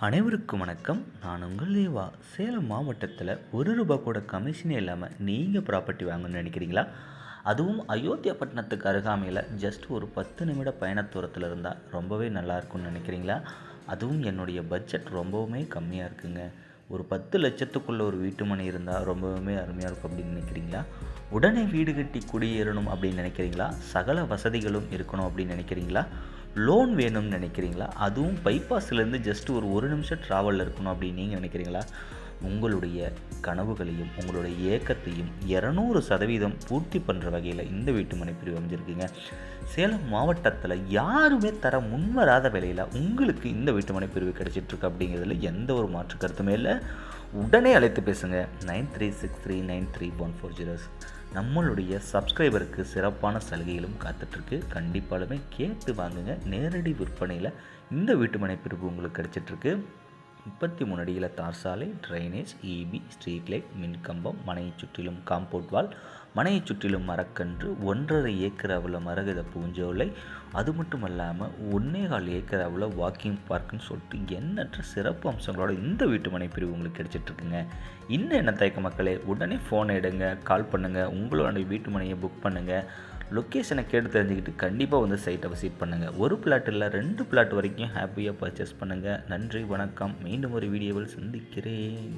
அனைவருக்கும் வணக்கம். நான் உங்கள் தேவா. சேலம் மாவட்டத்தில் ரூ. 1 கூட கமிஷனே இல்லாமல் நீங்கள் ப்ராப்பர்ட்டி வாங்கணும்னு நினைக்கிறீங்களா? அதுவும் அயோத்தியா பட்டணத்துக்கு அருகாமையில் ஜஸ்ட் ஒரு 10 நிமிட பயணத்தூரத்தில் இருந்தால் ரொம்பவே நல்லாயிருக்கும்னு நினைக்கிறீங்களா? அதுவும் என்னுடைய பட்ஜெட் ரொம்பவுமே கம்மியாக இருக்குங்க. ஒரு 10 லட்சத்துக்குள்ளே ஒரு வீட்டு மனை இருந்தால் ரொம்பவுமே அருமையாக இருக்கும் அப்படின்னு நினைக்கிறீங்களா? உடனே வீடு கட்டி குடியேறணும் அப்படின்னு நினைக்கிறீங்களா? சகல வசதிகளும் இருக்கணும் அப்படின்னு நினைக்கிறீங்களா? லோன் வேணும்னு நினைக்கிறீங்களா? அதுவும் பைபாஸ்லேருந்து ஜஸ்ட் ஒரு நிமிஷம் ட்ராவலில் இருக்கணும் அப்படின்னு நீங்கள் நினைக்கிறீங்களா? உங்களுடைய கனவுகளையும் உங்களுடைய ஏக்கத்தையும் 200% பூர்த்தி பண்ணுற வகையில் இந்த வீட்டு மனை பிரிவு அமைஞ்சிருக்குங்க. சேலம் மாவட்டத்தில் யாருமே தர முன்வராத விலையில் உங்களுக்கு இந்த வீட்டு மனை பிரிவு கிடைச்சிட்ருக்கு அப்படிங்கிறதுல எந்த ஒரு மாற்று கருத்துமே இல்லை. உடனே அழைத்து பேசுங்க. 9363931406. நம்மளுடைய சப்ஸ்கிரைபருக்கு சிறப்பான சலுகைகளும் காத்துட்ருக்கு. கண்டிப்பாலுமே கேட்டு வாங்குங்க. நேரடி விற்பனையில் இந்த வீட்டு மனை பிரிவு உங்களுக்கு கிடைச்சிட்ருக்கு. 33 அடியில் தார் சாலை, ட்ரைனேஜ், இபி, ஸ்ட்ரீட் லைட், மின்கம்பம், மனையை சுற்றிலும் காம்பவுண்ட் வால், மனையை சுற்றிலும் மரக்கன்று, 1.5 ஏக்கர் அளவில் மரகத பூஞ்சோலை, அது மட்டும் இல்லாமல் 1.25 ஏக்கர் அளவில் வாக்கிங் பார்க்குன்னு சொல்லிட்டு எண்ணற்ற சிறப்பு அம்சங்களோட இந்த வீட்டு மனை பிரிவு உங்களுக்கு கிடைச்சிட்ருக்குங்க. இன்னும் என்ன தயக்க மக்களே, உடனே ஃபோன் எடுங்க, கால் பண்ணுங்கள், உங்களோட வீட்டு மனையை புக் பண்ணுங்கள். லொக்கேஷனை கேட்டு தெரிஞ்சுக்கிட்டு கண்டிப்பாக வந்து சைட்டை விசிட் பண்ணுங்கள். ஒரு பிளாட் இல்லை 2 பிளாட் வரைக்கும் ஹாப்பியாக பர்ச்சேஸ் பண்ணுங்கள். நன்றி, வணக்கம். மீண்டும் ஒரு வீடியோவில் சந்திக்கிறேன்.